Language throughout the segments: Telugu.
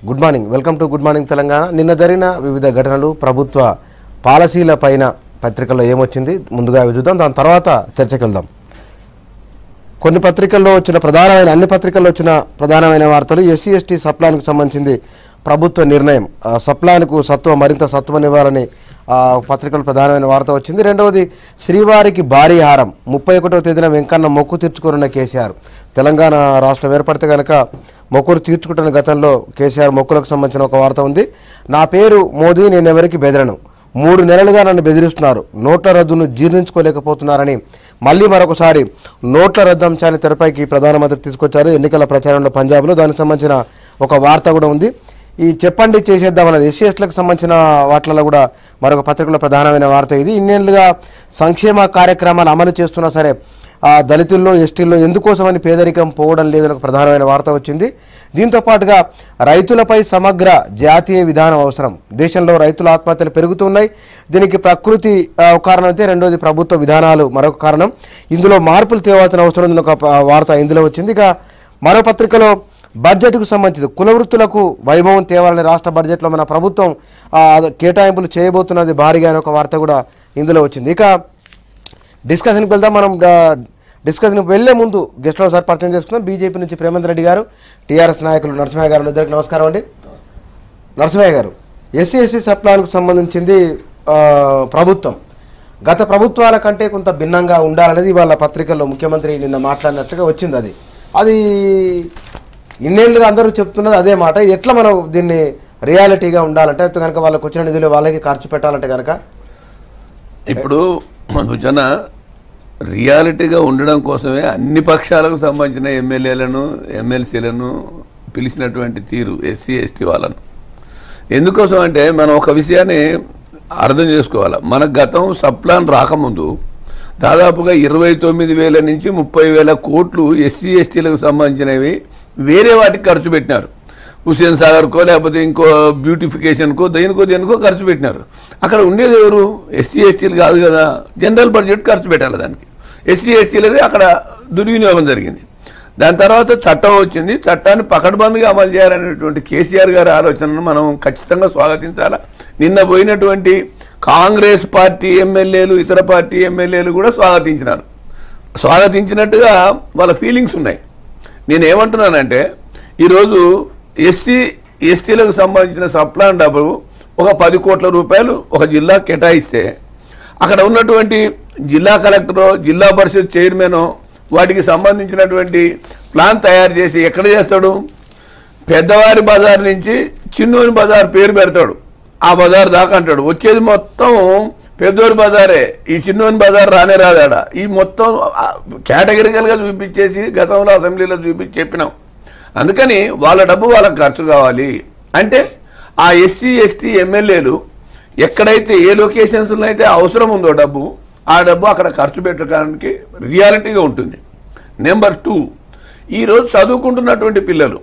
Good morning, welcome to good morning Telangana. నిన్న జరిగిన వివిధ ఘటనలు, ప్రభుత్వ పాలసీల పైన పత్రికల్లో ఏమొచ్చింది ముందుగా అవి చూద్దాం, దాని తర్వాత చర్చకి వెళ్దాం. కొన్ని పత్రికల్లో వచ్చిన అన్ని పత్రికల్లో వచ్చిన ప్రధానమైన వార్తలు ఎస్సీ ఎస్టీ సప్లాన్కు సంబంధించింది ప్రభుత్వ నిర్ణయం. సప్లాన్కు మరింత సత్వనివ్వాలని పత్రికలు ప్రధానమైన వార్త వచ్చింది. రెండవది శ్రీవారికి భారీ హారం, 31వ తేదీన వెంకన్న మొక్కు తీర్చుకోనున్న కేసీఆర్. తెలంగాణ రాష్ట్రం ఏర్పడితే కనుక మొక్కులు తీర్చుకుంటున్న గతంలో కేసీఆర్ మొక్కులకు సంబంధించిన ఒక వార్త ఉంది. నా పేరు మోదీ, నేను ఎవరికి బెదరను, 3 నెలలుగా నన్ను బెదిరిస్తున్నారు, నోట్ల రద్దును జీర్ణించుకోలేకపోతున్నారని మళ్ళీ మరొకసారి నోట్ల రద్దు అంశాన్ని తెరపైకి ప్రధానమంత్రి తీసుకొచ్చారు ఎన్నికల ప్రచారంలో పంజాబ్లో. దానికి సంబంధించిన ఒక వార్త కూడా ఉంది. ఈ చెప్పండి చేసేద్దామన్నది ఎస్సీ ఎస్టీలకు సంబంధించిన వాటిలలో కూడా మరొక పత్రికలో ప్రధానమైన వార్త ఇది. ఇన్నేళ్లుగా సంక్షేమ కార్యక్రమాలు అమలు చేస్తున్నా సరే దళితుల్లో ఎస్టీల్లో ఎందుకోసమని పేదరికం పోవడం లేదని ఒక ప్రధానమైన వార్త వచ్చింది. దీంతో పాటుగా రైతులపై సమగ్ర జాతీయ విధానం అవసరం, దేశంలో రైతుల ఆత్మహత్యలు పెరుగుతున్నాయి, దీనికి ప్రకృతి ఒక కారణం అయితే రెండోది ప్రభుత్వ విధానాలు మరొక కారణం, ఇందులో మార్పులు తేవాల్సిన అవసరం ఉందని ఒక వార్త ఇందులో వచ్చింది. ఇక మరో పత్రికలో బడ్జెట్కు సంబంధించి కుల వృత్తులకు వైభవం తేవాలని రాష్ట్ర బడ్జెట్లో మన ప్రభుత్వం కేటాయింపులు చేయబోతున్నది భారీగా అని ఒక వార్త కూడా ఇందులో వచ్చింది. ఇక డిస్కషన్కి వెళ్దాం. మనం డిస్కషన్కి వెళ్లే ముందు గెస్ట్లో ఒకసారి పరిచయం చేసుకుందాం. బీజేపీ నుంచి ప్రేమేందర్ రెడ్డి గారు, టీఆర్ఎస్ నాయకులు నరసింహయ్య గారు, ఇద్దరికి నమస్కారం అండి. నరసింహయ్య గారు, ఎస్సీ ఎస్టీ సప్లాన్కు సంబంధించింది ప్రభుత్వం గత ప్రభుత్వాల కంటే కొంత భిన్నంగా ఉండాలనేది వాళ్ళ పత్రికల్లో ముఖ్యమంత్రి నిన్న మాట్లాడినట్టుగా వచ్చింది. అది ఇన్నేళ్లుగా అందరూ చెప్తున్నది అదే మాట. ఎట్లా మనం దీన్ని రియాలిటీగా ఉండాలంటే కనుక వాళ్ళకి వచ్చిన నిధులు వాళ్ళకి ఖర్చు పెట్టాలంటే కనుక ఇప్పుడు జన రియాలిటీగా ఉండడం కోసమే అన్ని పక్షాలకు సంబంధించిన ఎమ్మెల్యేలను ఎమ్మెల్సీలను పిలిచినటువంటి తీరు ఎస్సీ ఎస్టీ వాళ్ళను. ఎందుకోసం అంటే మనం ఒక విషయాన్ని అర్థం చేసుకోవాలి. మన గతం సప్లాన్ రాకముందు దాదాపుగా 29,000 నుంచి 30,000 కోట్లు ఎస్సీ ఎస్టీలకు సంబంధించినవి వేరే వాటికి ఖర్చు పెట్టినారు. హుస్సేన్ సాగర్కో లేకపోతే ఇంకో బ్యూటిఫికేషన్కో దేనికో ఖర్చు పెట్టినారు. అక్కడ ఉండేది ఎవరు? ఎస్సీ ఎస్టీలు కాదు కదా, జనరల్ బడ్జెట్ ఖర్చు పెట్టాలి దానికి. ఎస్సీ ఎస్టీలది అక్కడ దుర్వినియోగం జరిగింది. దాని తర్వాత చట్టం వచ్చింది, చట్టాన్ని పకడ్బందీగా అమలు చేయాలనేటువంటి కేసీఆర్ గారి ఆలోచనను మనం ఖచ్చితంగా స్వాగతించాలా. నిన్న పోయినటువంటి కాంగ్రెస్ పార్టీ ఎమ్మెల్యేలు, ఇతర పార్టీ ఎమ్మెల్యేలు కూడా స్వాగతించినట్టుగా వాళ్ళ ఫీలింగ్స్ ఉన్నాయి. నేనేమంటున్నానంటే ఈరోజు ఎస్సీ ఎస్టీలకు సంబంధించిన సప్లాన్ డబ్బు ఒక 10 కోట్ల రూపాయలు ఒక జిల్లా కేటాయిస్తే అక్కడ ఉన్నటువంటి జిల్లా కలెక్టరో జిల్లా పరిషత్ చైర్మనో వాటికి సంబంధించినటువంటి ప్లాన్ తయారు చేసి ఎక్కడ చేస్తాడు? పెద్దవారి బజార్ నుంచి చిన్నోని బజార్ పేరు పెడతాడు, ఆ బజార్ దాకా అంటాడు. వచ్చేది మొత్తం పెద్దోరి బజారే, ఈ చిన్నోని బజార్ రానే రాదాడ. ఈ మొత్తం కేటగిరికల్గా చూపించేసి గతంలో అసెంబ్లీలో చెప్పినాం. అందుకని వాళ్ళ డబ్బు వాళ్ళకి ఖర్చు కావాలి అంటే ఆ ఎస్సీ ఎస్టీ ఎమ్మెల్యేలు ఎక్కడైతే ఏ లొకేషన్స్లో అయితే అవసరం ఉందో డబ్బు, ఆ డబ్బు అక్కడ ఖర్చు పెట్టడానికి రియాలిటీగా ఉంటుంది. నెంబర్ 2, ఈరోజు చదువుకుంటున్నటువంటి పిల్లలు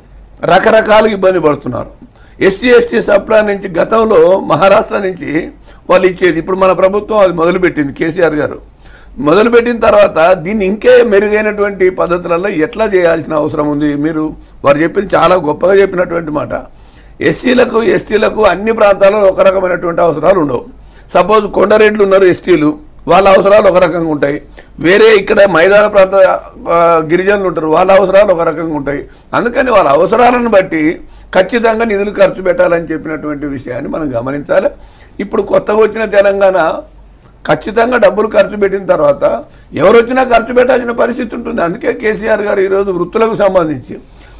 రకరకాలుగా ఇబ్బంది పడుతున్నారు. ఎస్సీ ఎస్టీ సప్లాన్ నుంచి గతంలో మహారాష్ట్ర నుంచి వాళ్ళు ఇచ్చేది, ఇప్పుడు మన ప్రభుత్వం అది మొదలుపెట్టింది, కేసీఆర్ గారు మొదలుపెట్టిన తర్వాత దీన్ని ఇంకే మెరుగైనటువంటి పద్ధతులలో ఎట్లా చేయాల్సిన అవసరం ఉంది. వారు చెప్పింది చాలా గొప్పగా చెప్పినటువంటి మాట. ఎస్సీలకు ఎస్టీలకు అన్ని ప్రాంతాల్లో ఒక రకమైనటువంటి అవసరాలు ఉండవు. సపోజ్ కొండరెడ్లు ఉన్నారు ఎస్టీలు, వాళ్ళ అవసరాలు ఒక రకంగా ఉంటాయి. వేరే ఇక్కడ మైదాన ప్రాంత గిరిజనులు ఉంటారు, వాళ్ళ అవసరాలు ఒక రకంగా ఉంటాయి. అందుకని వాళ్ళ అవసరాలను బట్టి ఖచ్చితంగా నిధులు ఖర్చు పెట్టాలని చెప్పినటువంటి విషయాన్ని మనం గమనించాలి. ఇప్పుడు కొత్తగా వచ్చిన తెలంగాణ ఖచ్చితంగా డబ్బులు ఖర్చు పెట్టిన తర్వాత ఎవరు వచ్చినా ఖర్చు పెట్టాల్సిన పరిస్థితి ఉంటుంది. అందుకే కేసీఆర్ గారు ఈరోజు వృత్తులకు సంబంధించి,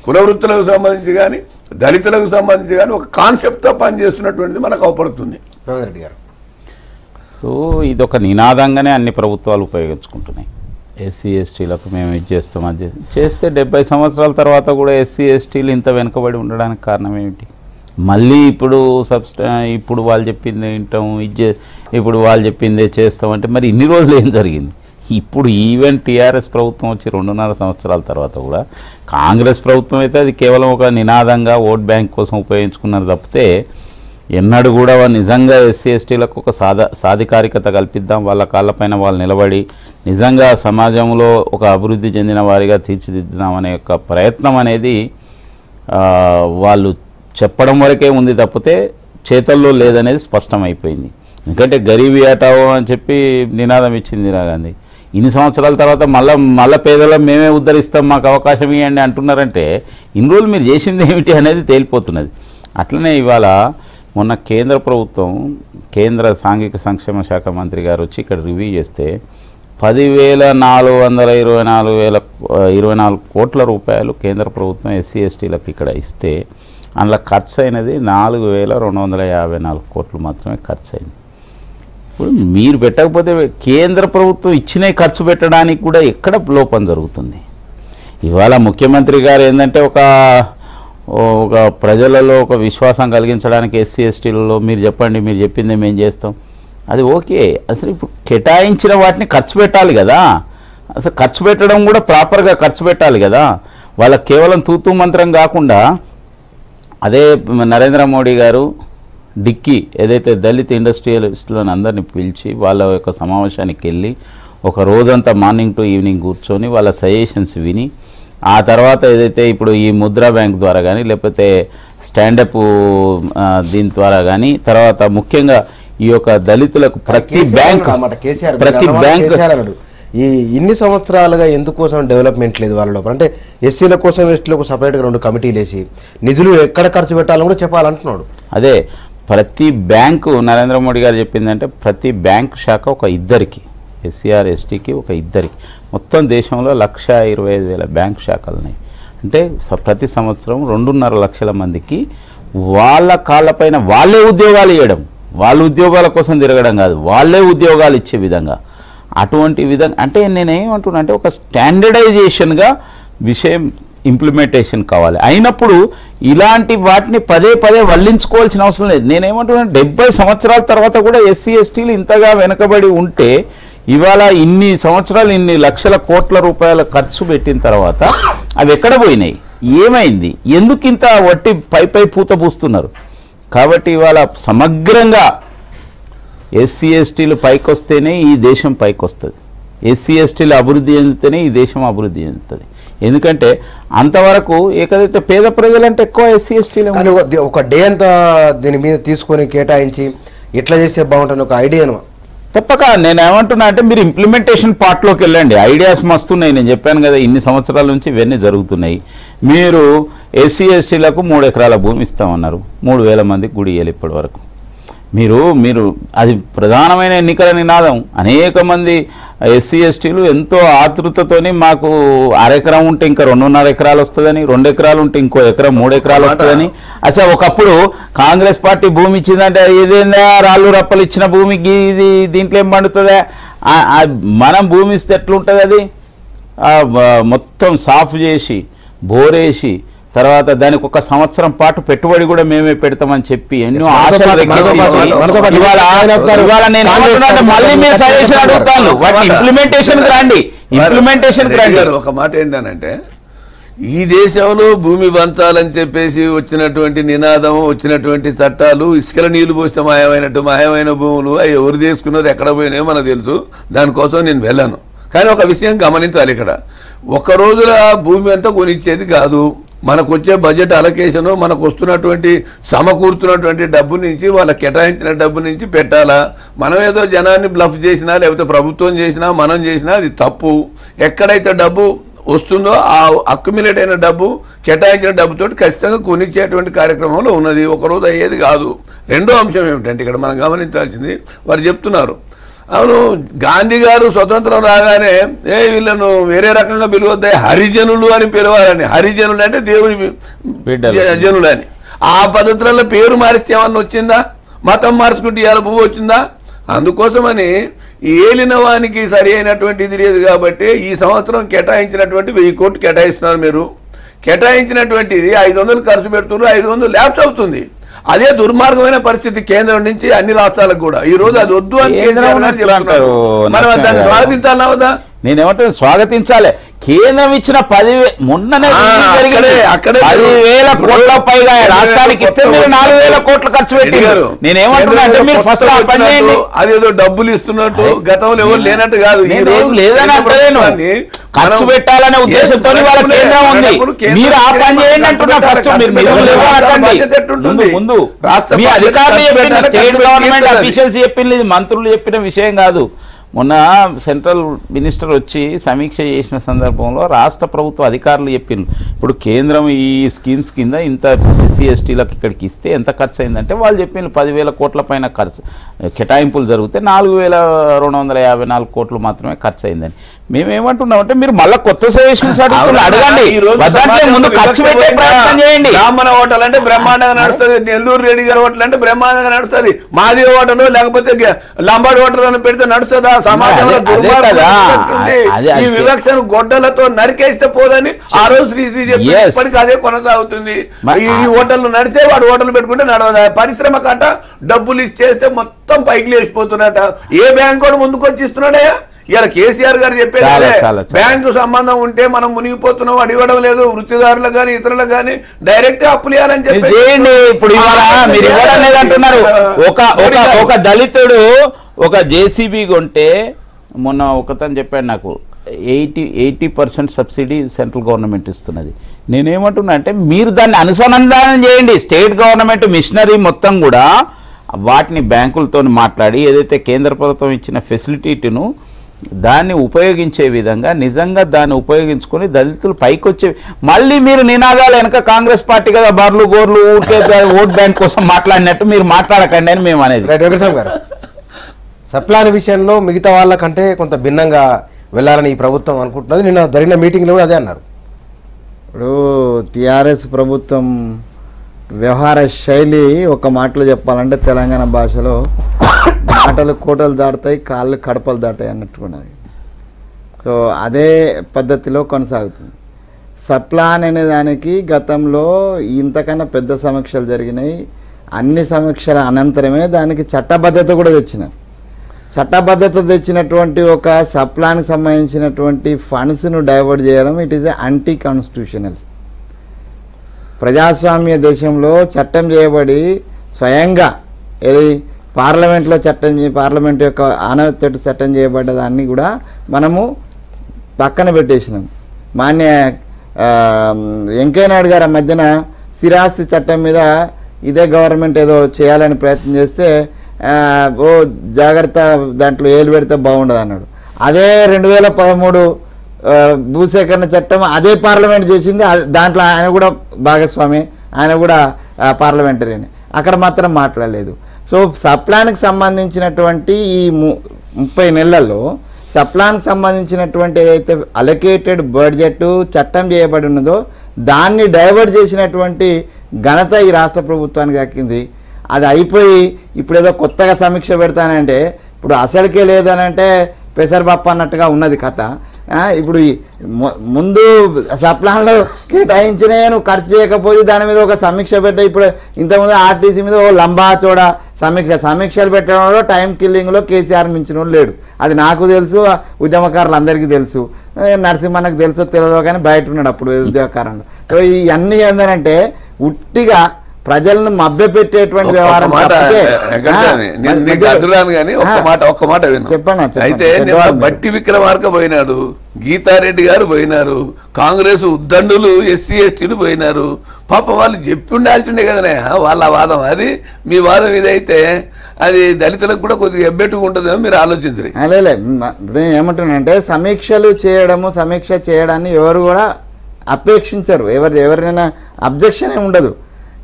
కుల వృత్తులకు సంబంధించి కానీ దళితులకు సంబంధించి కానీ ఒక కాన్సెప్ట్తో పనిచేస్తున్నటువంటిది మనకు అవపడుతుంది. రెడ్డి గారు, సో ఇదొక నినాదంగానే అన్ని ప్రభుత్వాలు ఉపయోగించుకుంటున్నాయి. ఎస్సీ ఎస్టీలకు మేము ఇది చేస్తాం, అది చేస్తే 70 సంవత్సరాల తర్వాత కూడా ఎస్సీ ఎస్టీలు ఇంత వెనుకబడి ఉండడానికి కారణం ఏమిటి? మళ్ళీ ఇప్పుడు వాళ్ళు చెప్పింది వింటాం, ఇప్పుడు వాళ్ళు చెప్పిందే చేస్తామంటే మరి ఇన్ని రోజులు ఏం జరిగింది? ఇప్పుడు ఈవెన్ టీఆర్ఎస్ ప్రభుత్వం వచ్చి 2.5 సంవత్సరాల తర్వాత కూడా కాంగ్రెస్ ప్రభుత్వం అయితే అది కేవలం ఒక నినాదంగా ఓట్ బ్యాంక్ కోసం ఉపయోగించుకున్నారు తప్పితే ఎన్నడూ కూడా నిజంగా ఎస్సీ ఎస్టీలకు ఒక సాధికారికత కల్పిద్దాం, వాళ్ళ కాళ్ళపైన వాళ్ళు నిలబడి నిజంగా సమాజంలో ఒక అభివృద్ధి చెందిన వారిగా తీర్చిదిద్దాం అనే ఒక ప్రయత్నం అనేది వాళ్ళు చెప్పడం వరకే ఉంది తప్పితే చేతల్లో లేదనేది స్పష్టమైపోయింది. ఎందుకంటే గరీబీ హటావో అని చెప్పి నినాదం ఇచ్చింది ఇందిరాగాంధీ. ఇన్ని సంవత్సరాల తర్వాత మళ్ళీ పేదలను మేమే ఉద్ధరిస్తాం, మాకు అవకాశం ఇవ్వండి అంటున్నారంటే ఇన్ని రోజులు మీరు చేసింది ఏమిటి అనేది తేలిపోతున్నది. అట్లనే ఇవాళ మొన్న కేంద్ర ప్రభుత్వం, కేంద్ర సాంఘిక సంక్షేమ శాఖ మంత్రి గారు వచ్చి ఇక్కడ రివ్యూ చేస్తే 10,424 కోట్ల రూపాయలు కేంద్ర ప్రభుత్వం ఎస్సీ ఎస్టీలకు ఇక్కడ ఇస్తే అందులో ఖర్చు అయినది 4,254 కోట్లు మాత్రమే ఖర్చు అయింది. ఇప్పుడు మీరు పెట్టకపోతే కేంద్ర ప్రభుత్వం ఇచ్చినవి ఖర్చు పెట్టడానికి కూడా ఎక్కడ లోపం జరుగుతుంది? ఇవాళ ముఖ్యమంత్రి గారు ఏంటంటే ఒక ప్రజలలో ఒక విశ్వాసం కలిగించడానికి ఎస్సీ ఎస్టీలలో మీరు చెప్పండి, మీరు చెప్పింది మేము చేస్తాం, అది ఓకే. అసలు ఇప్పుడు కేటాయించిన వాటిని ఖర్చు పెట్టాలి కదా. అసలు ఖర్చు పెట్టడం కూడా ప్రాపర్గా ఖర్చు పెట్టాలి కదా. వాళ్ళకి కేవలం తూతూ మంత్రం కాకుండా అదే నరేంద్ర మోడీ గారు డిక్కీ ఏదైతే దళిత ఇండస్ట్రియలిస్టులను అందరినీ పిలిచి వాళ్ళ యొక్క సమావేశానికి వెళ్ళి ఒక రోజంతా మార్నింగ్ టు ఈవినింగ్ కూర్చొని వాళ్ళ సజెషన్స్ విని ఆ తర్వాత ఏదైతే ఇప్పుడు ఈ ముద్రా బ్యాంక్ ద్వారా కానీ లేకపోతే స్టాండప్ దీని ద్వారా కానీ తర్వాత ముఖ్యంగా ఈ యొక్క దళితులకు ప్రతి బ్యాంక్ ఈ ఇన్ని సంవత్సరాలుగా ఎందుకోసం డెవలప్మెంట్ లేదు వాళ్ళ లోపల? అంటే ఎస్సీల కోసం ఎస్టీలకు సపరేట్గా 2 కమిటీలు వేసి నిధులు ఎక్కడ ఖర్చు పెట్టాలని కూడా చెప్పాలంటున్నాడు. అదే ప్రతి బ్యాంకు నరేంద్ర మోడీ గారు చెప్పిందంటే ప్రతి బ్యాంక్ శాఖ ఒక ఇద్దరికి, ఎస్సీఆర్ ఎస్టీకి ఒక ఇద్దరికి, మొత్తం దేశంలో 1,25,000 బ్యాంక్ శాఖలు ఉన్నాయి. అంటే ప్రతి సంవత్సరం 2.5 లక్షల మందికి వాళ్ళ కాళ్ళపైన వాళ్ళే ఉద్యోగాలు ఇవ్వడం, వాళ్ళ ఉద్యోగాల కోసం తిరగడం కాదు, వాళ్ళే ఉద్యోగాలు ఇచ్చే విధంగా అటువంటి విధంగా. అంటే నేనేమంటున్నా అంటే ఒక స్టాండర్డైజేషన్గా విషయం ఇంప్లిమెంటేషన్ కావాలి. అయినప్పుడు ఇలాంటి వాటిని పదే వల్లించుకోవాల్సిన అవసరం లేదు. నేనేమంటున్నా 70 సంవత్సరాల తర్వాత కూడా ఎస్సీ ఎస్టీలు ఇంతగా వెనకబడి ఉంటే ఇవాళ ఇన్ని సంవత్సరాలు ఇన్ని లక్షల కోట్ల రూపాయల ఖర్చు పెట్టిన తర్వాత అవి ఎక్కడ పోయినాయి, ఏమైంది, ఎందుకు ఇంత వట్టి పై పూత పూస్తున్నారు? కాబట్టి ఇవాళ సమగ్రంగా ఎస్సీ ఎస్టీలు పైకి వస్తేనే ఈ దేశం పైకి వస్తుంది, ఎస్సీ ఎస్టీలు అభివృద్ధి చెందితేనే ఈ దేశం అభివృద్ధి చెందుతుంది. ఎందుకంటే అంతవరకు ఏకదైతే పేద ప్రజలంటే ఎక్కువ ఎస్సీ ఎస్టీలు. కానీ ఒక డే అంతా దీని మీద తీసుకొని కేటాయించి ఎట్లా చేస్తే బాగుంటుంది ఒక ఐడియాను తప్పక నేను ఏమంటున్నా అంటే మీరు ఇంప్లిమెంటేషన్ పార్ట్లోకి వెళ్ళండి. ఐడియాస్ మస్తున్నాయి, నేను చెప్పాను కదా ఇన్ని సంవత్సరాల నుంచి ఇవన్నీ జరుగుతున్నాయి. మీరు ఎస్సీ ఎస్టీలకు 3 ఎకరాల భూమి ఇస్తామన్నారు, 3,000 మందికి గుడి ఇవ్వాలి ఇప్పటి వరకు. మీరు అది ప్రధానమైన ఎన్నికల నినాదం. అనేక మంది ఎస్సీ ఎస్టీలు ఎంతో ఆతృతతోని మాకు 1/2 ఎకరం ఉంటే ఇంకా 2.5 ఎకరాలు వస్తుందని, 2 ఎకరాలు ఉంటే ఇంకో ఎకరం 3 ఎకరాలు వస్తుందని. అచ్చా ఒకప్పుడు కాంగ్రెస్ పార్టీ భూమి ఇచ్చిందంటే ఏదైనా రాళ్ళు రప్పలు ఇచ్చిన భూమికి ఇది దీంట్లో ఏం పండుతుందా? మనం భూమి ఇస్తే ఎట్లుంటుంది? అది మొత్తం సాఫ్ చేసి బోరేసి తర్వాత దానికి 1 సంవత్సరం పాటు పెట్టుబడి కూడా మేమే పెడతామని చెప్పి ఎన్నో ఆశలు ఒక మాట ఏంటంటే ఈ దేశంలో భూమి పంచాలని చెప్పేసి వచ్చినటువంటి నినాదం, వచ్చినటువంటి చట్టాలు, ఇసుకల నీళ్లు పోస్తే మాయమైన భూములు అవి ఎవరు చేసుకున్నారు, ఎక్కడ పోయినాయో మనకు తెలుసు. దానికోసం నేను వెళ్ళాను. కానీ ఒక విషయం గమనించాలి, ఇక్కడ ఒక రోజుల భూమి అంతా కొనిచ్చేది కాదు. మనకు వచ్చే బడ్జెట్ అలొకేషన్ మనకు వస్తున్నటువంటి సమకూరుతున్నటువంటి డబ్బు నుంచి వాళ్ళ కేటాయించిన డబ్బు నుంచి పెట్టాలా? మనం ఏదో జనాన్ని బ్లఫ్ చేసినా లేకపోతే ప్రభుత్వం చేసినా మనం చేసినా అది తప్పు. ఎక్కడైతే డబ్బు వస్తుందో ఆ అక్యుమిలేట్ అయిన డబ్బు కేటాయించిన డబ్బుతో ఖచ్చితంగా కొనిచ్చేటువంటి కార్యక్రమంలో ఉన్నది. ఒకరోజు అయ్యేది కాదు. రెండో అంశం ఏమిటంటే ఇక్కడ మనం గమనించాల్సింది, వారు చెప్తున్నారు అవును గాంధీ గారు స్వతంత్రం రాగానే వీళ్ళను వేరే రకంగా పిలవద్దా, హరిజనులు అని పిలవాలని. హరిజనులు అంటే దేవుని జనులు అని. ఆ పద్ధతులలో పేరు మారిస్తే ఏమన్నా వచ్చిందా? మతం మార్చుకుంటే ఇవాళ పువ్వు వచ్చిందా? అందుకోసమని ఏలిన వానికి సరి అయినటువంటి ఇది లేదు. కాబట్టి ఈ సంవత్సరం కేటాయించినటువంటి 1000 కోట్లు కేటాయిస్తున్నారు. మీరు కేటాయించినటువంటిది 500 ఖర్చు పెడుతున్నారు, 500 ల్యాప్స్ అవుతుంది. అదే దుర్మార్గమైన పరిస్థితి కేంద్రం నుంచి అన్ని రాష్ట్రాలకు కూడా. ఈ రోజు అది వద్దు అని మనం దాన్ని స్వాగతించాలా వద్దా? నేనేమంటున్నా స్వాగతించాలి. కేంద్రం ఇచ్చిన 10,000 మొన్ననే జరిగింది, 10,000 కోట్ల పైగా రాష్ట్రానికి ఇస్తే మీరు 4,000 కోట్లు ఖర్చు పెట్టారు. నేనేమంటున్నా అంటే మీరు ఫస్ట్ ఆ పని చేయండి. అదేదో డబ్బులు ఇస్తున్నట్టు గతంలో ఎవరు లేనట్టు కాదు, లేదని అంటలేను, ఖర్చు పెట్టాలనే ఉద్దేశంతో వాళ్ళ కేంద్రం ఉంది. మీరు ఆ పని చేయండి అంటున్నా. ఫస్ట్ మీరు ముందు మీ అధికారులు చెప్పిన, స్టేట్ గవర్నమెంట్ అఫీషియల్స్ చెప్పింది, మంత్రులు చెప్పిన విషయం కాదు. మొన్న సెంట్రల్ మినిస్టర్ వచ్చి సమీక్ష చేసిన సందర్భంలో రాష్ట్ర ప్రభుత్వ అధికారులు చెప్పిండ్రు, ఇప్పుడు కేంద్రం ఈ స్కీమ్స్ కింద ఇంత ఎస్సీ ఎస్టీలకు ఇక్కడికి ఇస్తే ఎంత ఖర్చు అయిందంటే వాళ్ళు చెప్పిండ్రు 10,000 కోట్ల పైన ఖర్చు కేటాయింపులు జరిగితే 4,254 కోట్లు మాత్రమే ఖర్చు అయిందని. మేమేమంటున్నామంటే మీరు మళ్ళీ కొత్త సజెషన్స్ అడగండి, ముందు ఖర్చు పెట్టే ప్రయత్నం చేయండి. బ్రాహ్మణ హోటల్ అంటే బ్రహ్మాండంగా నడుస్తుంది, నెల్లూరు రెడ్డి గారి హోటల్ అంటే బ్రహ్మాండంగా నడుస్తుంది, మాది హోటల్ లేకపోతే లంబాడి హోటల్ అని పెడితే నడుస్తుందా? సమాజంలో ఈ వివక్షను గొడ్డలతో నరికేస్తే పోదని ఆ రోజు శ్రీ చెప్పి ఇప్పటికీ అదే కొనసాగుతుంది. ఈ హోటల్ నడిచే వాడు హోటల్ పెట్టుకుంటే నడవదా? పరిశ్రమ కట్ట డబ్బులు ఇచ్చేస్తే మొత్తం పైకి లేచిపోతున్నట. ఏ బ్యాంక్ కూడా ముందుకు వచ్చి ఇస్తున్నాడే? ఇలా కేసీఆర్ గారు చెప్పేది బ్యాంకు సంబంధం ఉంటే మనం మునిగిపోతున్నాం, అడిగడం లేదు, వృత్తిదారులకు కానీ ఇతరులకు కానీ డైరెక్ట్ అప్పులు ఇవ్వాలని చెప్పి. ఇప్పుడు అంటున్నారు, ఒక దళితుడు ఒక జేసీబీ కొంటే మొన్న ఒకతను చెప్పాడు నాకు 80% సబ్సిడీ సెంట్రల్ గవర్నమెంట్ ఇస్తున్నది. నేనేమంటున్నా అంటే మీరు దాన్ని అనుసంధానం చేయండి. స్టేట్ గవర్నమెంట్ మిషనరీ మొత్తం కూడా వాటిని బ్యాంకులతో మాట్లాడి ఏదైతే కేంద్ర ప్రభుత్వం ఇచ్చిన ఫెసిలిటీను దాన్ని ఉపయోగించే విధంగా నిజంగా దాన్ని ఉపయోగించుకొని దళితులు పైకొచ్చే, మళ్ళీ మీరు నినాదాలు వెనక కాంగ్రెస్ పార్టీ కదా బర్లు గోర్లు ఓట్ బ్యాంక్ కోసం మాట్లాడినట్టు మీరు మాట్లాడకండి అని మేము అనేది. సప్లాన్ విషయంలో మిగతా వాళ్ళకంటే కొంత భిన్నంగా వెళ్ళాలని ఈ ప్రభుత్వం అనుకుంటున్నది. నిన్న జరిగిన మీటింగ్లో కూడా అదే అన్నారు. ఇప్పుడు టీఆర్ఎస్ ప్రభుత్వం వ్యవహార శైలి ఒక మాటలో చెప్పాలంటే తెలంగాణ భాషలో మాటలు కోటలు దాటుతాయి, కాళ్ళు కడపలు దాటాయి అన్నట్టుకున్నది. సో అదే పద్ధతిలో కొనసాగుతుంది. సప్లాన్ అనే దానికి గతంలో ఇంతకన్నా పెద్ద సమీక్షలు జరిగినాయి. అన్ని సమీక్షల అనంతరమే దానికి చట్టబద్ధత కూడా తెచ్చినారు. చట్టబద్ధత తెచ్చినటువంటి ఒక సప్లాన్కి సంబంధించినటువంటి ఫండ్స్ను డైవర్ట్ చేయడం ఇట్ ఈస్ యాంటీ కాన్స్టిట్యూషనల్. ప్రజాస్వామ్య దేశంలో చట్టం చేయబడి స్వయంగా ఏది పార్లమెంట్లో పార్లమెంట్ యొక్క ఆనవతోటి చట్టం చేయబడ్డ దాన్ని కూడా మనము పక్కన పెట్టేసినాం. మాన్య వెంకయ్యనాయుడు గారు మధ్యన స్థిరాస్తి చట్టం మీద ఇదే గవర్నమెంట్ ఏదో చేయాలని ప్రయత్నం చేస్తే ఓ జాగ్రత్త దాంట్లో ఏలు పెడితే బాగుండదు అన్నాడు. అదే 2013 భూసేకరణ చట్టం అదే పార్లమెంట్ చేసింది, దాంట్లో ఆయన కూడా భాగస్వామి, ఆయన కూడా పార్లమెంటరీని, అక్కడ మాత్రం మాట్లాడలేదు. సో సప్లాన్కి సంబంధించినటువంటి ఈ 30 నెలల్లో సప్లాన్కి సంబంధించినటువంటి ఏదైతే అలొకేటెడ్ బడ్జెట్ చట్టం చేయబడి ఉన్నదో దాన్ని డైవర్ట్ చేసినటువంటి ఘనత ఈ రాష్ట్ర ప్రభుత్వానికి దక్కింది. అది అయిపోయి ఇప్పుడు ఏదో కొత్తగా సమీక్ష పెడతానంటే ఇప్పుడు అసలుకే లేదనంటే పెసరపప్ప అన్నట్టుగా ఉన్నది కథ. ఇప్పుడు ముందు సప్లాన్లో కేటాయించిన నువ్వు ఖర్చు చేయకపోతే దాని మీద ఒక సమీక్ష పెట్టా. ఇప్పుడు ఇంతకుముందు ఆర్టీసీ మీద ఓ లంబా చోడ సమీక్షలు పెట్టడంలో టైం కిల్లింగ్లో కేసీఆర్ మించిన లేడు. అది నాకు తెలుసు, ఉద్యమకారులందరికీ తెలుసు, నరసింహన్నకు తెలుసో తెలియదో కానీ బయట ఉన్నాడు అప్పుడు ఉద్యమకారంలో. సో ఇవన్నీ ఏంటంటే ఉట్టిగా ప్రజలను మభ్యపెట్టేటువంటి వ్యవహారం. చెప్పండి. అయితే బట్టి విక్రమార్క పోయినాడు, గీతారెడ్డి గారు పోయినారు, కాంగ్రెస్ ఉద్దండులు ఎస్సీ ఎస్టీలు పోయినారు. పాప వాళ్ళు చెప్పి ఉండాల్సిండే కదనే వాళ్ళ వాదం. అది మీ వాదం ఇదైతే అది దళితులకు కూడా కొద్దిగా ఎబ్బెట్టుగా ఉంటుందేమో మీరు ఆలోచించరు. అలేలే నేను ఏమంటున్నానంటే సమీక్ష చేయడాన్ని ఎవరు కూడా అపేక్షించరు, ఎవరినైనా అబ్జెక్షన్ ఏమి ఉండదు.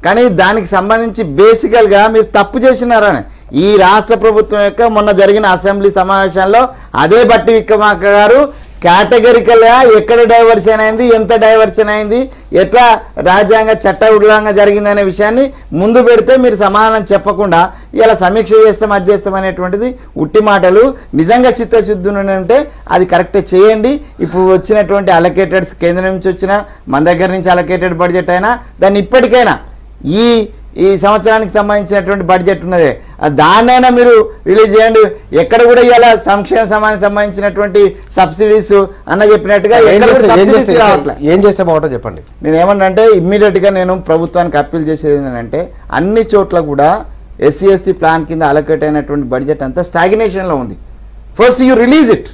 కానీ దానికి సంబంధించి బేసికల్గా మీరు తప్పు చేసినారని ఈ రాష్ట్ర ప్రభుత్వం యొక్క మొన్న జరిగిన అసెంబ్లీ సమావేశంలో అదే బట్టి విక్రమార్క గారు కేటగిరికల్గా ఎక్కడ డైవర్షన్ అయింది, ఎంత డైవర్షన్ అయింది, ఎట్లా రాజ్యాంగ చట్ట ఉల్లంఘన జరిగిందనే విషయాన్ని ముందు పెడితే మీరు సమాధానం చెప్పకుండా ఇలా సమీక్ష చేస్తాం అది చేస్తాం అనేటువంటిది ఉట్టి మాటలు. నిజంగా చిత్తశుద్ధి ఉంటే అది కరెక్టే చేయండి. ఇప్పుడు వచ్చినటువంటి అలొకేటెడ్ కేంద్రం నుంచి వచ్చిన మన దగ్గర నుంచి అలొకేటెడ్ బడ్జెట్ అయినా దాన్ని ఇప్పటికైనా ఈ సంవత్సరానికి సంబంధించినటువంటి బడ్జెట్ ఉన్నదే దాన్నైనా మీరు రిలీజ్ చేయండి. ఎక్కడ కూడా ఇవాళ సంక్షేమ సంబంధించినటువంటి సబ్సిడీస్ అన్న చెప్పినట్టుగా ఏం చేస్తే బాగుంటుందో చెప్పండి. నేను ఏమన్నా ఇమ్మీడియట్గా నేను ప్రభుత్వానికి అప్పీల్ చేసేది ఏంటంటే అన్ని చోట్ల కూడా ఎస్సీ ఎస్టీ ప్లాన్ కింద అలొకేట్ అయినటువంటి బడ్జెట్ అంతా స్టాగ్నేషన్లో ఉంది. ఫస్ట్ యూ రిలీజ్ ఇట్,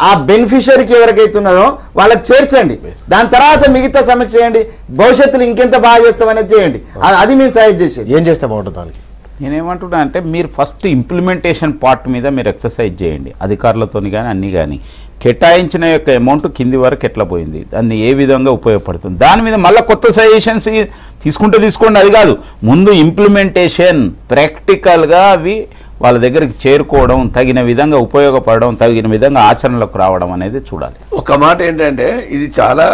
ఆ బెనిఫిషరీకి ఎవరికైతే ఉన్నారో వాళ్ళకి చేర్చండి, దాని తర్వాత మిగతా సమీక్ష చేయండి, భవిష్యత్తులో ఇంకెంత బాగా చేస్తామనేది చేయండి. అది మేము సజెస్ట్ చేసేది. ఏం చేస్తే బాగుంటుంది దానికి నేనేమంటున్నా అంటే మీరు ఫస్ట్ ఇంప్లిమెంటేషన్ పార్ట్ మీద మీరు ఎక్సర్సైజ్ చేయండి అధికారులతో కానీ అన్నీ కానీ. కేటాయించిన యొక్క అమౌంట్ కింది వరకు ఎట్లా పోయింది, దాన్ని ఏ విధంగా ఉపయోగపడుతుంది, దాని మీద మళ్ళీ కొత్త సజెషన్స్ తీసుకోండి. అది కాదు, ముందు ఇంప్లిమెంటేషన్ ప్రాక్టికల్గా అవి వాళ్ళ దగ్గరికి చేరుకోవడం, తగిన విధంగా ఉపయోగపడడం, తగిన విధంగా ఆచరణలోకి రావడం అనేది చూడాలి. ఒక మాట ఏంటంటే ఇది చాలా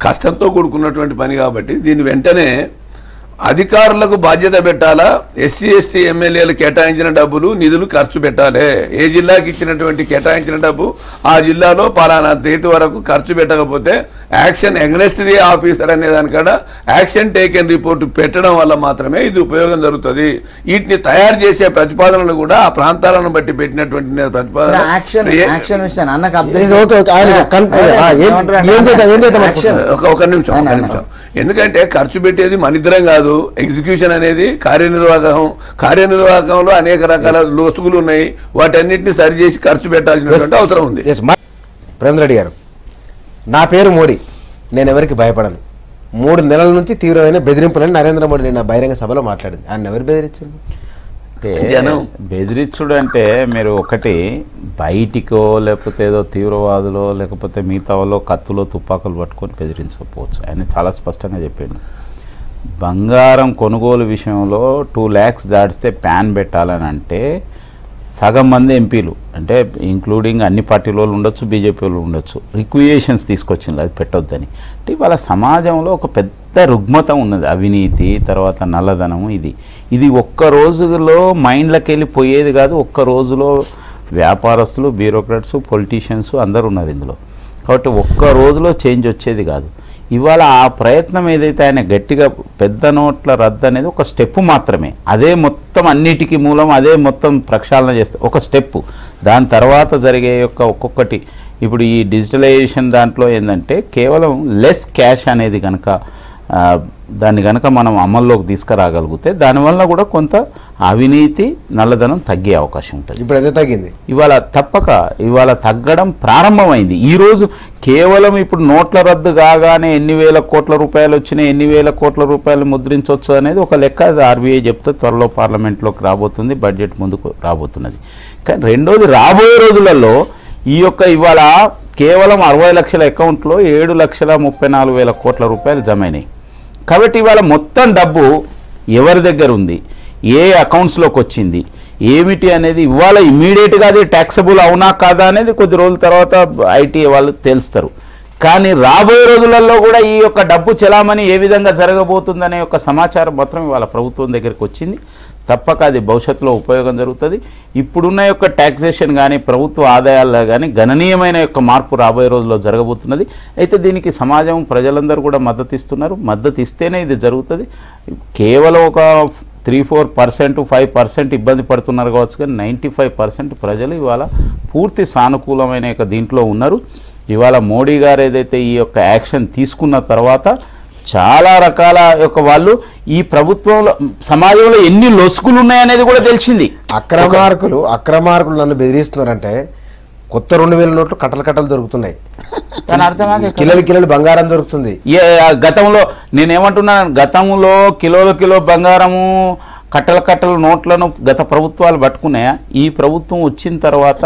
కష్టంతో కూడుకున్నటువంటి పని కాబట్టి దీన్ని వెంటనే అధికారులకు బాధ్యత పెట్టాలా, ఎస్సీ ఎస్టీ ఎమ్మెల్యేలు కేటాయించిన డబ్బులు నిధులు ఖర్చు పెట్టాలి. ఏ జిల్లాకి ఇచ్చినటువంటి కేటాయించిన డబ్బు ఆ జిల్లాలో పలానా తేదీ వరకు ఖర్చు పెట్టకపోతే యాక్షన్ అగెన్స్ట్ ది ఆఫీసర్ అనే దానికాడ యాక్షన్ టేకెన్ రిపోర్ట్ పెట్టడం వల్ల మాత్రమే ఇది ఉపయోగం జరుగుతుంది. వీటిని తయారు చేసే ప్రతిపాదనలు కూడా ఆ ప్రాంతాలను బట్టి పెట్టినటువంటి ప్రతిపాదన. ఒక నిమిషం, ఎందుకంటే ఖర్చు పెట్టేది మనిద్దరం కాదు, ఎగ్జిక్యూషన్ అనేది కార్యనిర్వాహకంలో అనేక రకాల లోసుగులు ఉన్నాయి, వాటన్నిటిని సరిచేసి ఖర్చు పెట్టాల్సిన అవసరం ఉంది. ప్రేమేంద్ర రెడ్డి గారు, నా పేరు మోడీ, నేను ఎవరికి భయపడను. 3 నెలల నుంచి తీవ్రమైన బెదిరింపులని నరేంద్ర మోడీ నిన్న బహిరంగ సభలో మాట్లాడింది. ఆయన ఎవరు బెదిరించారు? బెదిరించుడు అంటే మీరు ఒకటి బయటికో లేకపోతే ఏదో తీవ్రవాదులో లేకపోతే మిగతా వాళ్ళు కత్తులో తుపాకులు పట్టుకొని బెదిరించకపోవచ్చు. ఆయన చాలా స్పష్టంగా చెప్పిండు. బంగారం కొనుగోలు విషయంలో 2 lakhs దాటిస్తే ప్యాన్ పెట్టాలని అంటే సగం మంది ఎంపీలు అంటే ఇంక్లూడింగ్ అన్ని పార్టీల వాళ్ళు ఉండొచ్చు, బీజేపీ వాళ్ళు ఉండొచ్చు, రిక్వియేషన్స్ తీసుకొచ్చింది అది పెట్టొద్దని. అంటే ఇవాళ సమాజంలో ఒక పెద్ద రుగ్మత ఉన్నది, అవినీతి, తర్వాత నల్లధనము. ఇది ఒక్క రోజులో మైండ్లోకి వెళ్ళి పోయేది కాదు. ఒక్క రోజులో వ్యాపారస్తులు, బ్యూరోక్రాట్స్, పొలిటీషియన్స్ అందరు ఉన్నారు ఇందులో. కాబట్టి ఒక్క రోజులో చేంజ్ వచ్చేది కాదు. ఇవాళ ఆ ప్రయత్నం ఏదైతే ఆయన గట్టిగా పెద్ద నోట్ల రద్దు అనేది ఒక స్టెప్ మాత్రమే. అదే మొత్తం అన్నిటికీ మూలం, అదే మొత్తం ప్రక్షాళన చేస్తే ఒక స్టెప్. దాని తర్వాత జరిగే యొక్క ఒక్కొక్కటి ఇప్పుడు ఈ డిజిటలైజేషన్ దాంట్లో ఏంటంటే కేవలం లెస్ క్యాష్ అనేది కనుక దాన్ని కనుక మనం అమల్లోకి తీసుకురాగలిగితే దానివల్ల కూడా కొంత అవినీతి, నల్లధనం తగ్గే అవకాశం ఉంటుంది. ఇప్పుడు అదే తగ్గింది. ఇవాళ తగ్గడం ప్రారంభమైంది. ఈరోజు కేవలం ఇప్పుడు నోట్ల రద్దు కాగానే ఎన్ని వేల కోట్ల రూపాయలు వచ్చినాయి, ఎన్ని వేల కోట్ల రూపాయలు ముద్రించవచ్చు అనేది ఒక లెక్క. అది ఆర్బీఐ చెప్తే త్వరలో పార్లమెంట్లోకి రాబోతుంది, బడ్జెట్ ముందుకు రాబోతున్నది. కానీ రెండోది, రాబోయే రోజులలో ఇవాళ కేవలం 60 లక్షల అకౌంట్లో 7,34,000 కోట్ల రూపాయలు జమ అయినాయి. కాబట్టి ఇవాళ మొత్తం డబ్బు ఎవరి దగ్గర ఉంది, ఏ అకౌంట్స్లోకి వచ్చింది, ఏమిటి అనేది ఇవాళ ఇమ్మీడియట్గా అది ట్యాక్సబుల్ అవునా కాదా అనేది కొద్ది రోజుల తర్వాత ఐటీ వాళ్ళు తెలుస్తారు. కానీ రాబోయే రోజులలో కూడా ఈ యొక్క డబ్బు చెలామణి ఏ విధంగా జరగబోతుందనే యొక్క సమాచారం మాత్రం ఇవాళ ప్రభుత్వం దగ్గరికి వచ్చింది. తప్పక అది భవిష్యత్తులో ఉపయోగం జరుగుతుంది. ఇప్పుడున్న యొక్క ట్యాక్సేషన్ కానీ ప్రభుత్వ ఆదాయాల్లో కానీ గణనీయమైన యొక్క మార్పు రాబోయే రోజుల్లో జరగబోతున్నది. అయితే దీనికి సమాజం, ప్రజలందరూ కూడా మద్దతు ఇస్తున్నారు. మద్దతు ఇస్తేనే ఇది జరుగుతుంది. కేవలం ఒక 3-4%, 5% ఇబ్బంది పడుతున్నారు కావచ్చు, కానీ 95% ప్రజలు ఇవాళ పూర్తి సానుకూలమైన యొక్క దీంట్లో ఉన్నారు. ఇవాళ మోడీ గారు ఏదైతే ఈ యొక్క యాక్షన్ తీసుకున్న తర్వాత చాలా రకాల యొక్క వాళ్ళు ఈ ప్రభుత్వంలో సమాజంలో ఎన్ని లొసుకులు ఉన్నాయనేది కూడా తెలిసింది. అక్రమార్కులు నన్ను బెదిరిస్తున్నారంటే కొత్త 2,000 నోట్లు కట్టలు దొరుకుతున్నాయి. దాని అర్థం కిలోలు బంగారం దొరుకుతుంది. గతంలో నేనేమంటున్నాను, గతంలో కిలో బంగారము, కట్టల నోట్లను గత ప్రభుత్వాలు పట్టుకున్నాయా? ఈ ప్రభుత్వం వచ్చిన తర్వాత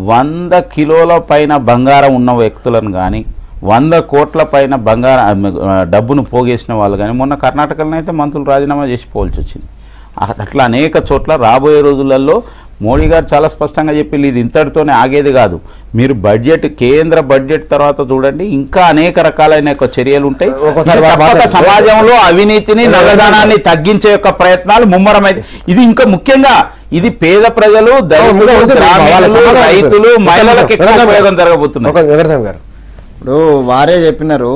100 కిలోల పైన బంగారం ఉన్న వ్యక్తులను కానీ, 100 కోట్ల పైన డబ్బును పోగేసిన వాళ్ళు కానీ, మొన్న కర్ణాటకలో అయితే మంత్రులు రాజీనామా చేసిపోవాల్సి వచ్చింది. అట్లా అనేక చోట్ల రాబోయే రోజులలో మోడీ గారు చాలా స్పష్టంగా చెప్పి ఇది ఇంతటితోనే ఆగేది కాదు. మీరు కేంద్ర బడ్జెట్ తర్వాత చూడండి, ఇంకా అనేక రకాలైన చర్యలు ఉంటాయి. సమాజంలో అవినీతిని, నల్లధనాన్ని తగ్గించే యొక్క ప్రయత్నాలు ముమ్మరమైంది. ఇది ఇంకా ముఖ్యంగా ఇది పేద ప్రజలు, రైతులు, మహిళలకు ఎక్కువ ఉపయోగం జరగబోతుంది. ఇప్పుడు వారే చెప్పినారు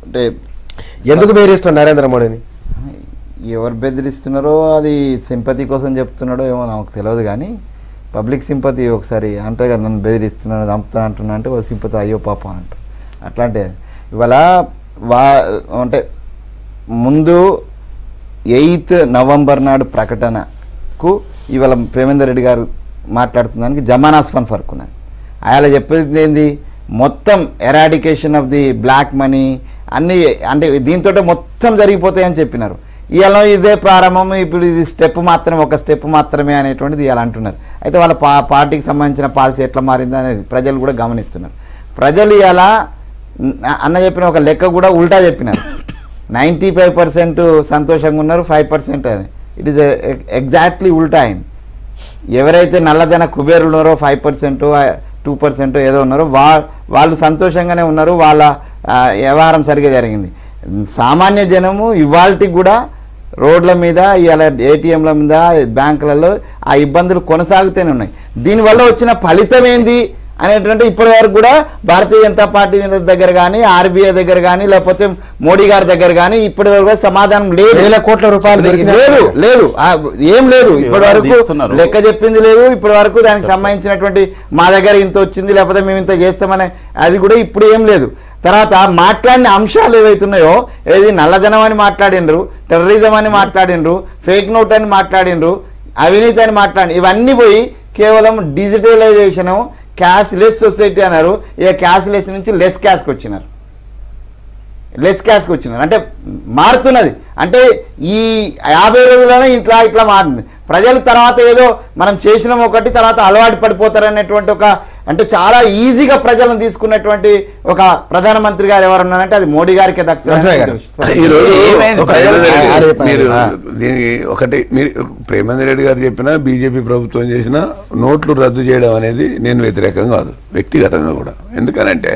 అంటే ఎందుకు బెదిరిస్తున్నారు నరేంద్ర మోడీని? ఎవరు బెదిరిస్తున్నారో అది సింపతి కోసం చెప్తున్నాడో ఏమో నాకు తెలియదు, కానీ పబ్లిక్ సింపతి ఒకసారి అంటే కదా నన్ను బెదిరిస్తున్నాను చంపుతాను అంటున్నా అంటే ఒక సింపతి అయ్యో పాపం అని అంటారు. అట్లాంటి ఇవాళ అంటే ముందు 8 నవంబర్ నాడు ప్రకటనకు ఇవాళ ప్రేమేందర్ రెడ్డి గారు మాట్లాడుతున్నానికి జమానాస్ఫన్ ఫర్క్ ఉన్నది. ఆయన చెప్పేది ఏంది, మొత్తం eradication of the black money అన్నీ అంటే దీంతో మొత్తం జరిగిపోతాయని చెప్పినారు. ఇవాళ ఇదే ప్రారంభం, ఇప్పుడు ఇది స్టెప్ మాత్రమే, ఒక స్టెప్ మాత్రమే అనేటువంటిది ఇవాళ అంటున్నారు. అయితే వాళ్ళ పార్టీకి సంబంధించిన పాలసీ ఎట్లా మారింది అనేది ప్రజలు కూడా గమనిస్తున్నారు. ప్రజలు ఇవాళ అన్న చెప్పిన ఒక లెక్క కూడా ఉల్టా చెప్పినారు. 95% సంతోషంగా ఉన్నారు, 5% అని. ఇట్ ఈస్ ఎగ్జాక్ట్లీ ఉల్టా అయింది. ఎవరైతే నల్లధన కుబేరులు ఉన్నారో 5% 2% ఏదో ఉన్నారో వాళ్ళు సంతోషంగానే ఉన్నారు, వాళ్ళ వ్యవహారం సరిగ్గా జరిగింది. సామాన్య జనము ఇవాళకి కూడా రోడ్ల మీద ఇవాళ ఏటీఎంల మీద బ్యాంకులలో ఆ ఇబ్బందులు కొనసాగుతూనే ఉన్నాయి. దీనివల్ల వచ్చిన ఫలితం ఏంది అనేటువంటి ఇప్పటి వరకు కూడా భారతీయ జనతా పార్టీ దగ్గర కానీ ఆర్బీఐ దగ్గర కానీ లేకపోతే మోడీ గారి దగ్గర కానీ ఇప్పటి వరకు సమాధానం లేదు. 1,000 కోట్ల రూపాయలు లేదు ఏం లేదు, ఇప్పటి వరకు లెక్క చెప్పింది లేదు. ఇప్పటి వరకు దానికి సంబంధించినటువంటి మా దగ్గర ఇంత వచ్చింది లేకపోతే మేము ఇంత చేస్తామనే అది కూడా ఇప్పుడు ఏం లేదు. తర్వాత మాట్లాడిన అంశాలు ఏవైతున్నాయో, ఏది నల్లధనం అని మాట్లాడిండ్రు, టెర్రరిజం అని మాట్లాడిండ్రు, ఫేక్ నోట్ అని మాట్లాడిండ్రు, అవినీతి అని మాట్లాడి ఇవన్నీ పోయి కేవలం డిజిటలైజేషను, క్యాష్లెస్ సొసైటీ అన్నారు. ఇక క్యాష్లెస్ నుంచి లెస్ క్యాష్కి వచ్చినారు. అంటే మారుతున్నది. అంటే ఈ 50 రోజుల్లోనే ఇట్లా మారింది. ప్రజలు తర్వాత ఏదో మనం చేసినాం ఒకటి తర్వాత అలవాటు పడిపోతారనేటువంటి ఒక అంటే చాలా ఈజీగా ప్రజలను తీసుకున్నటువంటి ఒక ప్రధానమంత్రి గారు ఎవరున్నారంటే అది మోడీ గారికి ఒకటి మీరు ప్రేమేందర్ రెడ్డి గారు చెప్పినా బీజేపీ ప్రభుత్వం చేసిన నోట్లు రద్దు చేయడం అనేది నేను వ్యతిరేకం కాదు, వ్యక్తిగతంగా కూడా. ఎందుకనంటే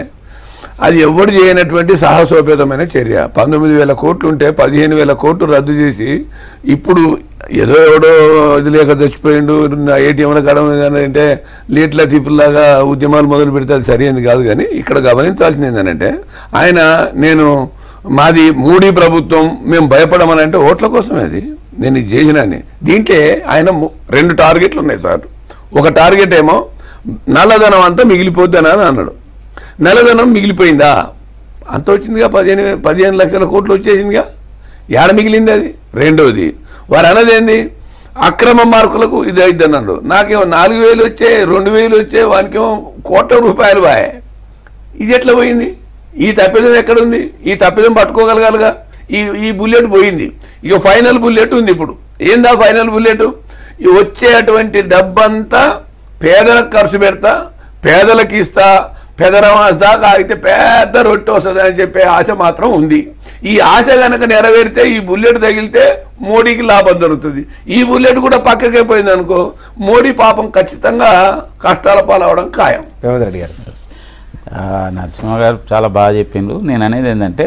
అది ఎవరు చేయనటువంటి సాహసోపేతమైన చర్య. 19,000 కోట్లు ఉంటే 15,000 కోట్లు రద్దు చేసి ఇప్పుడు ఏదో ఎవడో ఇది లేక చచ్చిపోయిండు ఏటీఎంల కడమంటే లేట్ల తీపుల్లాగా ఉద్యమాలు మొదలు పెడితే అది సరైనది కాదు. కానీ ఇక్కడ గమనించాల్సింది ఏంటంటే నేను మాది మోడీ ప్రభుత్వం, మేము భయపడమని అంటే ఓట్ల కోసమే అది నేను ఇది చేసినాన్ని. దీంట్లో ఆయన 2 టార్గెట్లు ఉన్నాయి సార్. ఒక టార్గెట్ ఏమో నల్లధనం అంతా మిగిలిపోద్దని అని అన్నాడు. నల్లధనం మిగిలిపోయిందా? అంత వచ్చిందిగా, 15 లక్షల కోట్లు వచ్చేసిందిగా, ఏడ మిగిలింది అది? రెండోది వారు అన్నది ఏంది, అక్రమ మార్కులకు ఇది అయిద్ది అన్నాడు. నాకేమో 4,000 వచ్చే 2,000 వచ్చే, వానికేమో కోట్ల రూపాయలు బాయే. ఇది ఎట్లా పోయింది? ఈ తప్పిదం ఎక్కడుంది? ఈ తప్పిదం పట్టుకోగలగాలిగా. ఈ బుల్లెట్ పోయింది. ఇక ఫైనల్ బుల్లెట్ ఉంది. ఇప్పుడు ఏందా ఫైనల్ బుల్లెట్? వచ్చేటువంటి డబ్బంతా పేదలకు ఖర్చు పెడతా, పేదలకు ఇస్తా, పెదరమాస దాకా అయితే పెద్ద రొట్టె వస్తుంది అని చెప్పే ఆశ మాత్రం ఉంది. ఈ ఆశ కనుక నెరవేరితే, ఈ బుల్లెట్ తగిలితే మోడీకి లాభం దొరుకుతుంది. ఈ బుల్లెట్ కూడా పక్కకే పోయింది అనుకో, మోడీ పాపం ఖచ్చితంగా కష్టాల పాలవడం ఖాయం. రేవంత్ గారు నరసింహ గారు చాలా బాగా చెప్పిండ్రు. నేను అనేది ఏంటంటే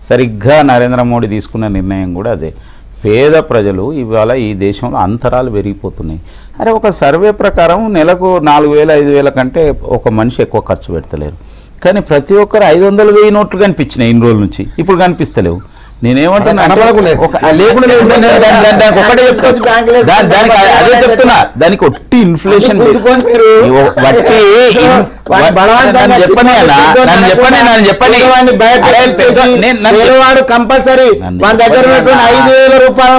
సరిగ్గా నరేంద్ర మోడీ తీసుకున్న నిర్ణయం కూడా అదే. పేద ప్రజలు ఇవాళ ఈ దేశంలో అంతరాలు పెరిగిపోతున్నాయి. అరే ఒక సర్వే ప్రకారం నెలకు 4,000 5,000 కంటే ఒక మనిషి ఎక్కువ ఖర్చు పెడతలేరు. కానీ ప్రతి ఒక్కరు 500,000 నోట్లు కనిపించినాయి ఇన్ని రోజుల నుంచి, ఇప్పుడు కనిపిస్తలేవు. నేనేమంటున్నా అదే చెప్తున్నా, దానికి ఒట్టి ఇన్ఫ్లేషన్ కంపల్సరీ మన దగ్గర ఉన్నటువంటి 5,000 రూపాయలు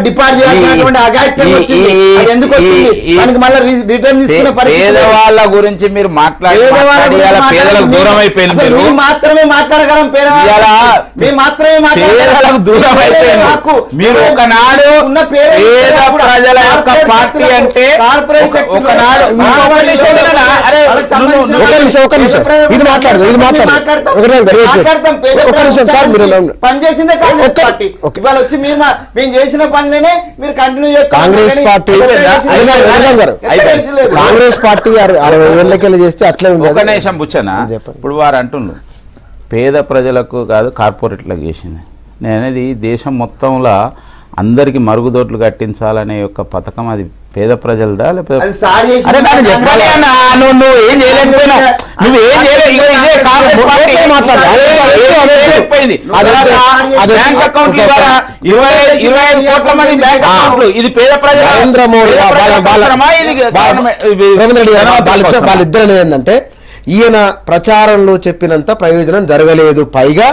డిపాజిట్ చేయాల్సినటువంటి ఎందుకు వచ్చింది మళ్ళీ రిటర్న్ తీసుకునే పేదవాళ్ళ గురించి మీరు పేదలకు దూరం అయిపోయింది. మాత్రమే మాట్లాడగలం, పేదవాళ్ళ పేదలకు దూరం అయిపోయింది. మీరు ఒకనాడు పేద ప్రజల యొక్క పార్టీ అంటే ఒకనాడు పనిచేసిందే కాంగ్రెస్ పార్టీ. ఇవాళ వచ్చి మేము చేసిన పనినే మీరు కంటిన్యూ చేస్తారు. కాంగ్రెస్ పార్టీ 60 ఏళ్ళకెళ్ళి చేస్తే అట్లే ఒక నిమిషం పుచ్చనా. ఇప్పుడు వారు అంటున్నారు పేద ప్రజలకు కాదు కార్పొరేట్లకు చేసింది. నేను అనేది దేశం మొత్తంలో అందరికి మరుగుదొడ్లు కట్టించాలనే యొక్క పథకం అది పేద ప్రజలదా లేకపోతే పడింది. బ్యాంక్ అకౌంట్లు ఇవాళ 25 కోట్ల మంది బ్యాంక్ అకౌంట్లు. ఇది పేద ప్రజల నరేంద్ర మోడీ వాళ్ళిద్దరు ఏంటంటే ఈయన ప్రచారంలో చెప్పినంత ప్రయోజనం జరగలేదు, పైగా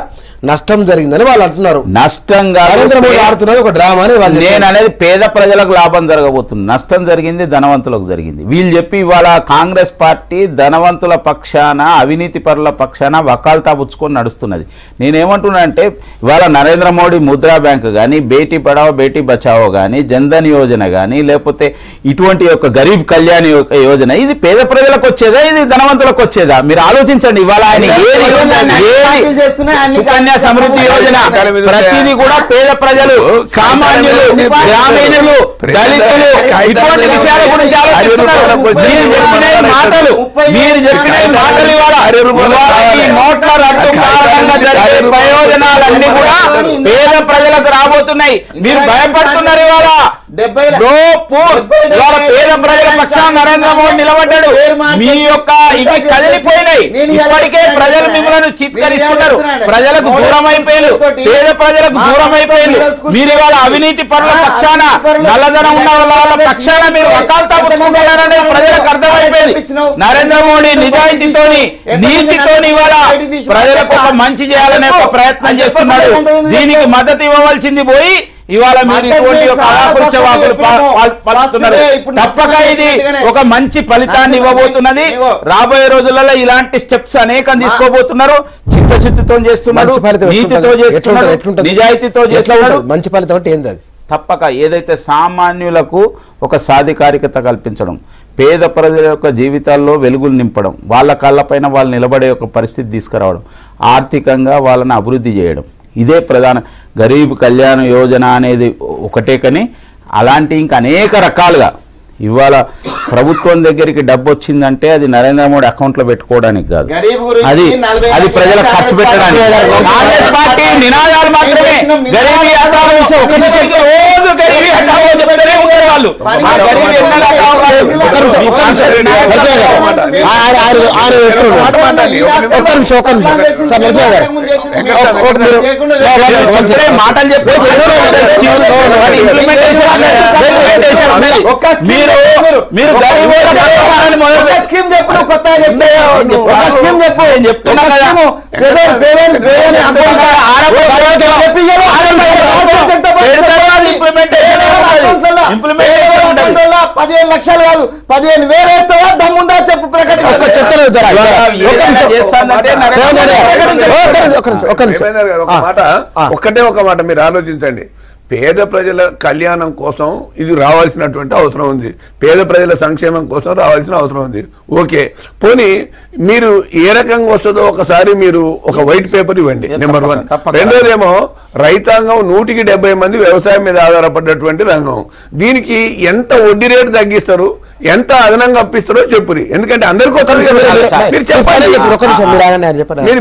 నష్టం జరిగిందని వాళ్ళు అంటున్నారు. నష్టంగా నరేంద్ర మోడీ ఆడుతున్నది ఒక డ్రామా అని వాళ్ళు. నేను అనేది పేద ప్రజలకు లాభం జరగబోతుంది, నష్టం జరిగింది ధనవంతులకు జరిగింది. వీళ్ళు చెప్పి ఇవాళ కాంగ్రెస్ పార్టీ ధనవంతుల పక్షాన అవినీతి పరుల పక్షాన వకాల్తా పుచ్చుకొని నడుస్తున్నది. నేనేమంటున్నా అంటే ఇవాళ నరేంద్ర మోడీ ముద్రా బ్యాంక్ కానీ, బేటీ పడావో బేటీ బచావో కానీ, జన్ధన్ యోజన కానీ, లేకపోతే ఇటువంటి యొక్క గరీబ్ కళ్యాణ్ యోజన, ఇది పేద ప్రజలకు వచ్చేదా, ఇది ధనవంతులకు వచ్చేదా? మీరు ఆలోచించండి. ఇవాళ ఆయన సుకన్య సమృద్ధి యోజన ప్రతిదీ కూడా పేద ప్రజలు, సామాన్యులు, గ్రామీణులు, దళితులు ఇటువంటి విషయాల గురించి ఆలోచిస్తున్నారు. మీరు చెప్పిన మాటలు ఇవాళ ఈ నోట్ల రద్దు కారణంగా జరిగే ప్రయోజనాలన్నీ కూడా పేద ప్రజలకు రాబోతున్నాయి. మీరు భయపడుతున్నారు. ఇవాళ పేద ప్రజల పక్షాన నరేంద్ర మోడీ నిలబడ్డాడు. మీ యొక్క ఇవి కదిలిపోయినాయి. ఇప్పటికే ప్రజలు మిమ్మల్ని చిత్కరిస్తున్నారు. ప్రజలకు దూరం అయిపోయారు, పేద ప్రజలకు దూరం అయిపోయారు. మీరు ఇవాళ అవినీతి పరుల పక్షాన, నల్లధనం ఉన్న వాళ్ళ పక్షాన మీరు వకాల్తా పుచ్చుకుంటున్నారని ప్రజలకు అర్థమైపోయింది. నరేంద్ర మోడీ నిజాయితీతోని, నీతితోని ఇవాళ ప్రజలకు ఒక మంచి చేయాలనే ఒక ప్రయత్నం చేస్తున్నాడు. దీనికి మద్దతు ఇవ్వవలసింది పోయి ఇవాళ మీరు ఇటువంటి తప్పక ఇది ఒక మంచి ఫలితాన్ని ఇవ్వబోతున్నది. రాబోయే రోజులలో ఇలాంటి స్టెప్స్ అనేకం తీసుకోబోతున్నారు. చిత్తశుద్ధితో చేస్తున్నారు, నీతితో చేస్తున్నారు, నిజాయితీతో చేస్తున్నారు. మంచి ఫలితం అంటే ఏంది? అది తప్పక ఏదైతే సామాన్యులకు ఒక సాధికారికత కల్పించడం, పేద ప్రజల యొక్క జీవితాల్లో వెలుగులు నింపడం, వాళ్ళ కాళ్ళపైన వాళ్ళు నిలబడే ఒక పరిస్థితి తీసుకురావడం, ఆర్థికంగా వాళ్ళని అభివృద్ధి చేయడం, ఇదే ప్రధాన. గరీబ్ కళ్యాణ యోజన అనేది ఒకటే, కానీ అలాంటి ఇంకా అనేక రకాలుగా ఇవాళ ప్రభుత్వం దగ్గరికి డబ్బు వచ్చిందంటే అది నరేంద్ర మోడీ అకౌంట్లో పెట్టుకోవడానికి కాదు, అది ప్రజలకు ఖర్చు పెట్టడానికి. కాంగ్రెస్ పార్టీ నినాదాలు మాత్రమే. గరీబీ హటావో, రోజు గరీబీ హటావో చెప్తూనే ఉండేవాళ్ళు. మాటలు చెప్పే మీరు స్కీమ్ చెప్పు, కొత్త స్కీమ్ చెప్పు, చెప్తున్నా $15 లక్షలు కాదు 15,000 ఎత్తావా దమ్ముందా చెప్పు, ఒక్కటే ఒక మాట మీరు ఆలోచించండి. పేద ప్రజల కళ్యాణం కోసం ఇది రావాల్సినటువంటి అవసరం ఉంది, పేద ప్రజల సంక్షేమం కోసం రావాల్సిన అవసరం ఉంది. ఓకే, పోనీ మీరు ఏ రకంగా వస్తుందో ఒకసారి మీరు ఒక వైట్ పేపర్ ఇవ్వండి, నెంబర్ 1. రెండోదేమో రైతాంగం 170 మంది వ్యవసాయం మీద ఆధారపడ్డటువంటి రంగం. దీనికి ఎంత వడ్డీ రేటు తగ్గిస్తారు, ఎంత అదనంగా అప్పిస్తారో చెప్పురి. ఎందుకంటే అందరికీ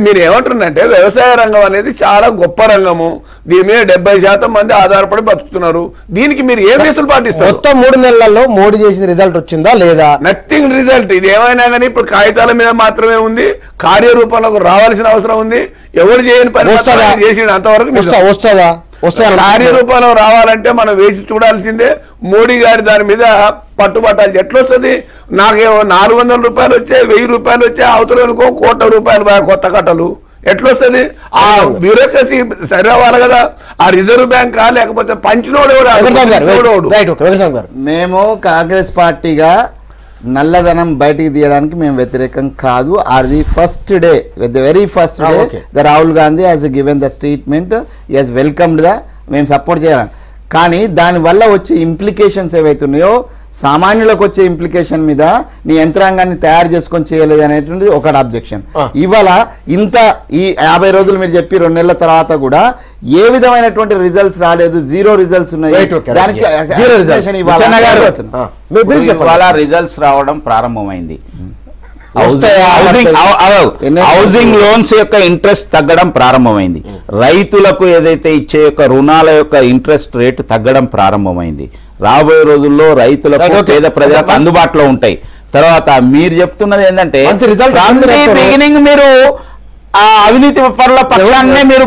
మీరు ఏమంటున్నారంటే వ్యవసాయ రంగం అనేది చాలా గొప్ప రంగము, దీని మీద 70% మంది ఆధారపడి బతుకుతున్నారు. దీనికి మీరు ఏ కేసులు పాటిస్తారు? మొత్తం 3 నెలల్లో మోడీ చేసిన రిజల్ట్ వచ్చిందా లేదా? Nothing result. ఇది ఏమైనా కానీ ఇప్పుడు కాగితాల మీద మాత్రమే ఉంది, కార్యరూపంలోకి రావాల్సిన అవసరం ఉంది. ఎవరు చేయని పని చేసిన అంతవరకు వస్తుందా? కార్యరూపంలో రావాలంటే మనం వేసి చూడాల్సిందే. మోడీ గారి దాని మీద పట్టుబట్టాలి. ఎట్లొస్తుంది? నాకేమో 400 రూపాయలు వచ్చాయి, 1000 రూపాయలు వచ్చాయి, అవతలనుకో ₹1,00,00,000 కొత్త కట్టలు. ఎట్లొస్తుంది? ఆ బ్యూరోక్రసీ సరి అవ్వాలి కదా. ఆ రిజర్వ్ బ్యాంక్ లేకపోతే పంచినోడు. మేము కాంగ్రెస్ పార్టీగా నల్లధనం బయటికి తీయడానికి మేము వ్యతిరేకం కాదు. అది first day, the very first day the Rahul Gandhi has given the statement, he has welcomed the, మేము సపోర్ట్ చేయాలి. కానీ దానివల్ల వచ్చే ఇంప్లికేషన్స్ ఏవైతున్నాయో, సామాన్యులకు వచ్చే ఇంప్లికేషన్ మీద నీ యంత్రాంగాన్ని తయారు చేసుకొని చేయలేదు అనేటువంటి ఒక అబ్జెక్షన్. ఇవాళ ఇంత ఈ 50 రోజులు మీరు చెప్పి 2 నెలల తర్వాత కూడా ఏ విధమైనటువంటి రిజల్ట్స్ రాలేదు, 0 రిజల్ట్స్ ఉన్నాయి. దానికి రిజల్ట్స్ రావడం ప్రారంభమైంది. హౌసింగ్ లోన్స్ యొక్క ఇంట్రెస్ట్ తగ్గడం ప్రారంభమైంది. రైతులకు ఏదైతే ఇచ్చే యొక్క రుణాల యొక్క ఇంట్రెస్ట్ రేటు తగ్గడం ప్రారంభమైంది. రాబోయే రోజుల్లో రైతులకు, పేద ప్రజలకు అందుబాటులో ఉంటాయి. తర్వాత మీరు చెప్తున్నది ఏంటంటే బిగినింగ్ మీరు ఆ అవినీతి పరుల పక్షాన్నే మీరు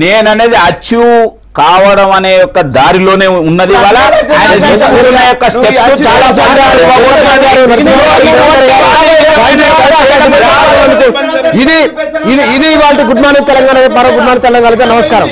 నేననేది అచీవ్ కావడం అనే యొక్క దారిలోనే ఉన్నది. వాళ్ళ ఆయన తీసుకున్న యొక్క స్టెప్స్ చాలా ఇది ఇది ఇది వాళ్ళ గుడ్ మార్నింగ్ తెలంగాణ. మరో గుడ్ మార్నింగ్ తెలంగాణ. నమస్కారం.